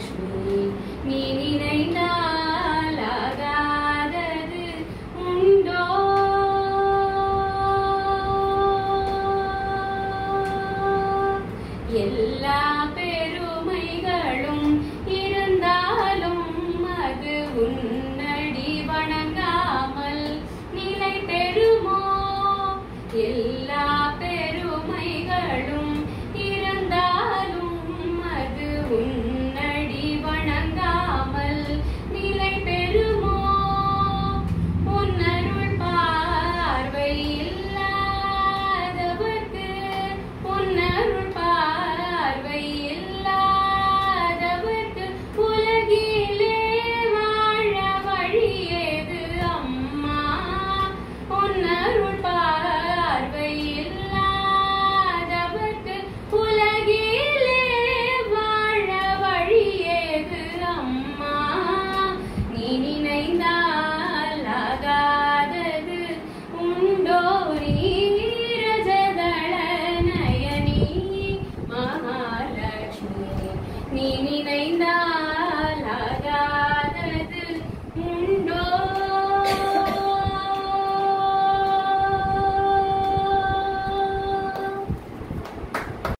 மகாலட்சுமி நீ நினைந்தால் ஆகாதது உண்டோ எல்லா பெருமைகளும் இருந்தாலும் அது உன்னடி வணங்காமல் நிலை பெறுமோ எல்லா பெருமைகளும் இருந்தாலும் அது உன்னடி வணங்காமல் நிலை பெறுமோ உன்னருள் பார்வை இல்லாதவர்க்கு உன்னருள் பார்வை இல்லாதவர்க்கு உலகிலே வாழ வழியேது அம்மா உன்னருள் பார்வை இல்லாதவர்க்கு உலகிலே வாழ வழியேது அம்மா நீ நினைந்தால் ஆகாதது உண்டோ நீரஜதள நயனி மகாலட்சுமி நீ நினைந்தால்